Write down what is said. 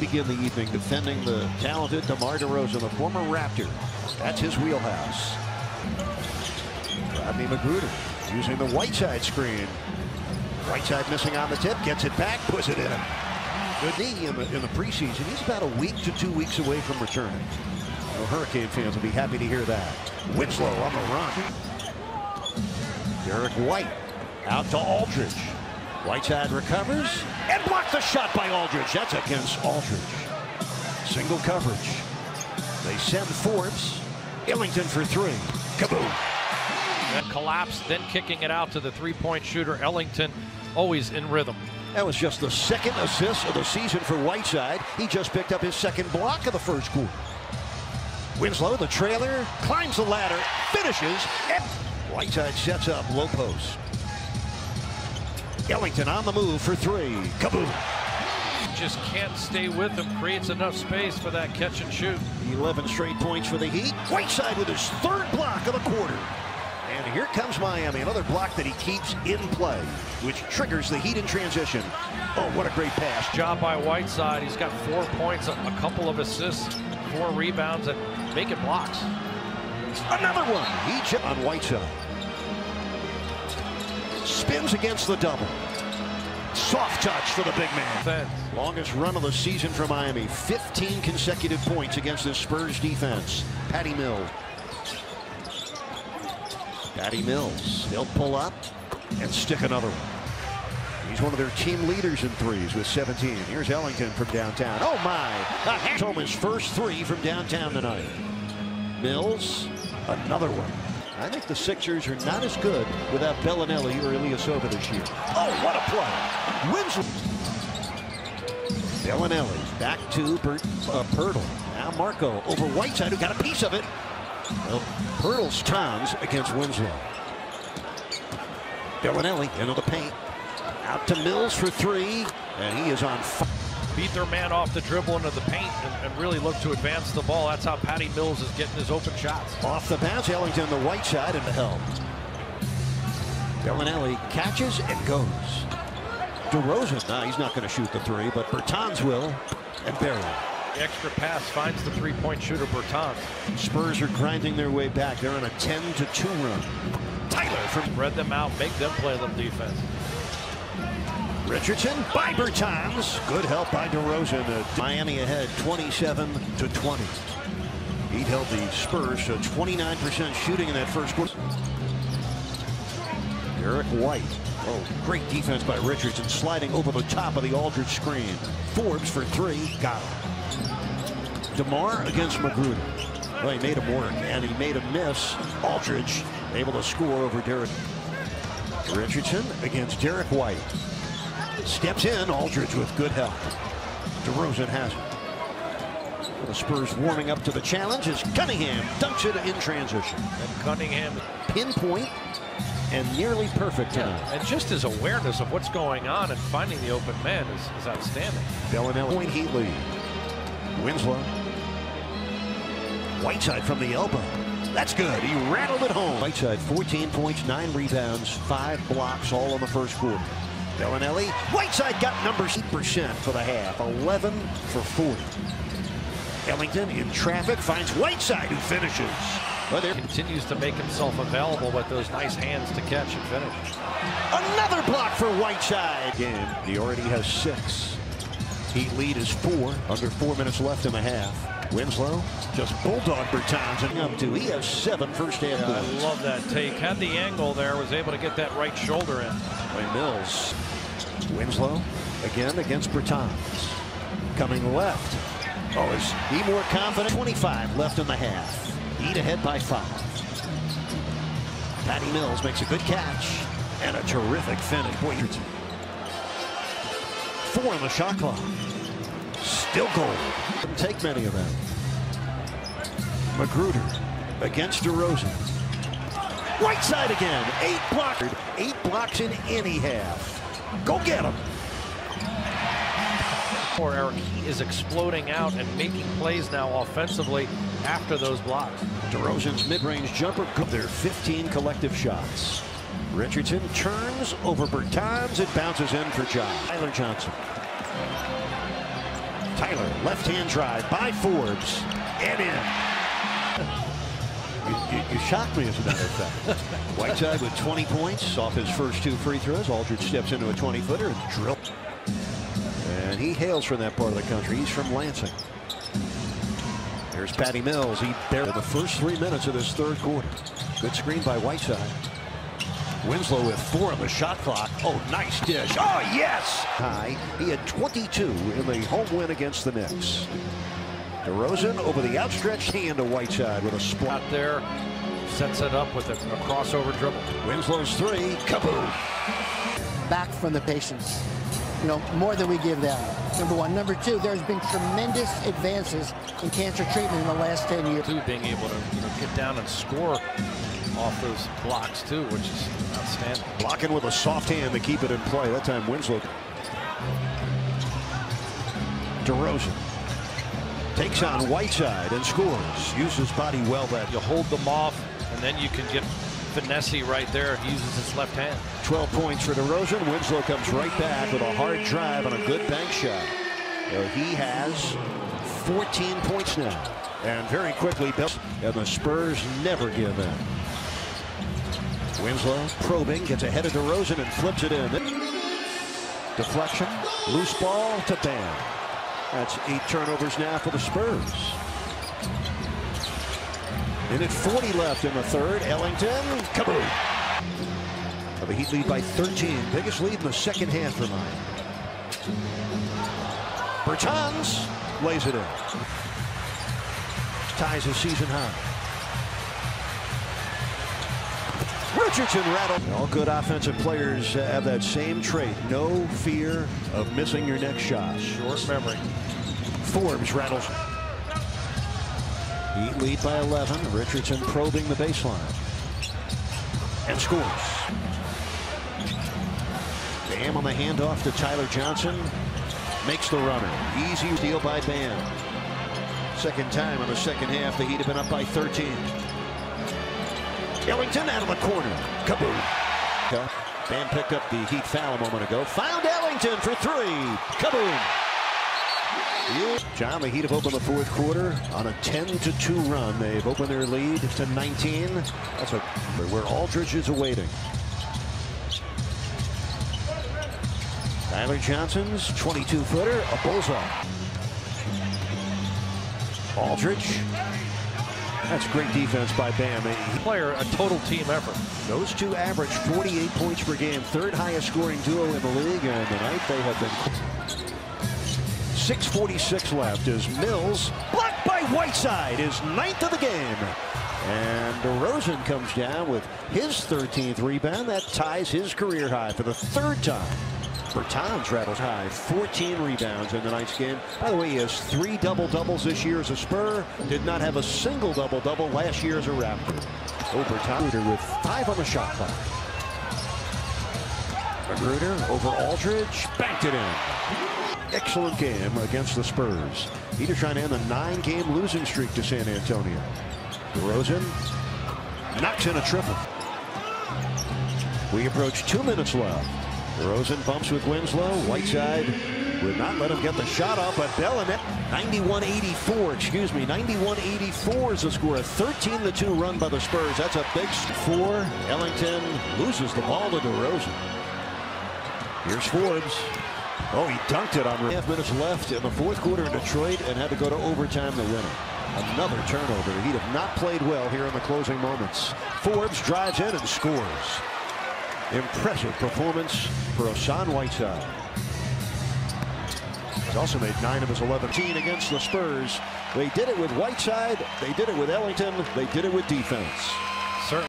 begin the evening defending the talented DeMar DeRozan, the former Raptor. That's his wheelhouse. Rodney Magruder using the Whiteside screen. Whiteside missing on the tip, gets it back, puts it in. Good knee in the preseason. He's about a week to 2 weeks away from returning. Well, Hurricane fans will be happy to hear that. Winslow on the run. Derek White out to Aldridge. Whiteside recovers and blocks the shot by Aldridge. That's against Aldridge. Single coverage. They send Forbes. Ellington for three. Kaboom. That collapse, then kicking it out to the three-point shooter. Ellington always in rhythm. That was just the second assist of the season for Whiteside. He just picked up his second block of the first quarter. Winslow, the trailer, climbs the ladder, finishes, and Whiteside sets up low post. Ellington on the move for three. Kaboom. Just can't stay with him, creates enough space for that catch and shoot. 11 straight points for the Heat. Whiteside with his third block of the quarter. And here comes Miami, another block that he keeps in play, which triggers the Heat in transition. Oh, what a great pass. Job by Whiteside. He's got 4 points, a couple of assists, 4 rebounds, and making blocks. Another one. He on Whiteside. Spins against the double. Soft touch for the big man. Longest run of the season for Miami. 15 consecutive points against the Spurs defense. Patty Mills. Patty Mills. They'll pull up and stick another one. He's one of their team leaders in threes with 17. Here's Ellington from downtown. Oh my! He's home his first three from downtown tonight. Mills, another one. I think the Sixers are not as good without Bellinelli or Ilyasova this year. Oh, what a play! Winslow. Bellinelli back to Pirtle. Now Marco over Whiteside, who got a piece of it. Well, Pirtle's tons against Winslow. Bellinelli into the paint. Out to Mills for three, and he is on fire. Beat their man off the dribble into the paint and really look to advance the ball. That's how Patty Mills is getting his open shots. Off the bounce, Ellington the Whiteside into help. Bellinelli catches and goes. DeRozan, he's not going to shoot the three, but Bertans will, and barely. The extra pass finds the three-point shooter Bertans. Spurs are grinding their way back. They're on a 10-2 run. Tyler from spread them out, make them play them defense. Richardson by Bertans. Good help by DeRozan. Miami ahead 27-20. He held the Spurs to 29% shooting in that first quarter. Derek White. Oh, great defense by Richardson, sliding over the top of the Aldridge screen. Forbes for three. Got him. DeMar against Magruder. Well, he made him work, and he made him miss. Aldridge able to score over Derek. Richardson against Derek White. Steps in, Aldridge with good help. DeRozan has it. The Spurs warming up to the challenge as Cunningham dunks it in transition. And Cunningham pinpoint and nearly perfect tonight. And just his awareness of what's going on and finding the open man is outstanding. Bellinelli point Heat lead. Winslow. Whiteside from the elbow. That's good. He rattled it home. Whiteside 14 points, 9 rebounds, 5 blocks all in the first quarter. Bellinelli. Whiteside got number 8% for the half. 11 for 40. Ellington in traffic finds Whiteside, who finishes. Well, there continues to make himself available with those nice hands to catch and finish. Another block for Whiteside. Game. He already has 6. Heat lead is 4. Under 4 minutes left in the half. Winslow just bulldog Bertans and up to. He has 7 first half goals. I love that take. Had the angle there, was able to get that right shoulder in. By Mills. Winslow again against Bertans. Coming left. Oh, is he more confident? 25 left in the half. Heat ahead by 5. Patty Mills makes a good catch and a terrific finish. Boy, 4 on the shot clock. Still goal. Didn't take many of them. Magruder against DeRozan. Whiteside again. 8 blocked. 8 blocks in any half. Go get him. Poor Eric, he is exploding out and making plays now offensively after those blocks. DeRozan's mid-range jumper. Their 15 collective shots. Richardson turns over Bertans. It bounces in for John. Tyler Johnson. Tyler, left-hand drive by Forbes, and in. You shocked me, as a matter of fact. Whiteside with 20 points off his first 2 free throws. Aldridge steps into a 20-footer and drill. And he hails from that part of the country. He's from Lansing. Here's Patty Mills. He barely the first 3 minutes of this third quarter. Good screen by Whiteside. Winslow with 4 on the shot clock. Oh, nice dish. Oh, yes! High. He had 22 in the home win against the Knicks. DeRozan over the outstretched hand to Whiteside with a spot there. Sets it up with a crossover dribble. Winslow's 3. Kaboom! Back from the patience. You know, more than we give them. Number one. Number two, there's been tremendous advances in cancer treatment in the last 10 years. Being able to get down and score off those blocks too, which is outstanding. Blocking with a soft hand to keep it in play. That time Winslow. DeRozan takes on Whiteside and scores. Uses his body well. That you hold them off, and then you can get finesse right there. He uses his left hand. 12 points for DeRozan. Winslow comes right back with a hard drive and a good bank shot. He has 14 points now. And very quickly, and the Spurs never give in. Winslow probing, gets ahead of DeRozan and flips it in. Deflection, loose ball to Bam. That's 8 turnovers now for the Spurs. And at 40 left in the third, Ellington, kaboom! The Heat lead by 13, biggest lead in the second half for mine. Bertans lays it in. Ties his season high. Richardson rattled. All good offensive players have that same trait. No fear of missing your next shot. Short memory. Forbes rattles. Heat lead by 11. Richardson probing the baseline. And scores. Bam on the handoff to Tyler Johnson. Makes the runner. Easy steal by Bam. Second time in the second half, the Heat have been up by 13. Ellington out of the corner. Kaboom. Bam picked up the Heat foul a moment ago. Found Ellington for 3. Kaboom. John, the Heat have opened the fourth quarter on a 10-2 run. They've opened their lead to 19. That's where Aldridge is awaiting. Tyler Johnson's 22-footer, a bullseye. Aldridge. That's great defense by Bam. Player, a total team effort. Those two average 48 points per game, third highest scoring duo in the league, and tonight they have been. 6:46 left as Mills, blocked by Whiteside, is 9th of the game. And DeRozan comes down with his 13th rebound. That ties his career high for the third time. Bertans rattles high, 14 rebounds in tonight's game. By the way, he has 3 double-doubles this year as a Spur. Did not have a single double-double last year as a Raptor. Bertans with 5 on the shot clock. Magruder over Aldridge, banked it in. Excellent game against the Spurs. Heat are trying to end a 9-game losing streak to San Antonio. DeRozan knocks in a triple. We approach 2 minutes left. DeRozan bumps with Winslow. Whiteside would not let him get the shot off, but Bellinet 91-84, excuse me, 91-84 is the score. A 13-2 run by the Spurs. That's a big 4. Ellington loses the ball to DeRozan. Here's Forbes. Oh, he dunked it on 1.5 minutes left in the fourth quarter in Detroit and had to go to overtime to win it. Another turnover. The Heat have not played well here in the closing moments. Forbes drives in and scores. Impressive performance for Hassan Whiteside. He's also made 9 of his 11 against the Spurs. They did it with Whiteside. They did it with Ellington. They did it with defense.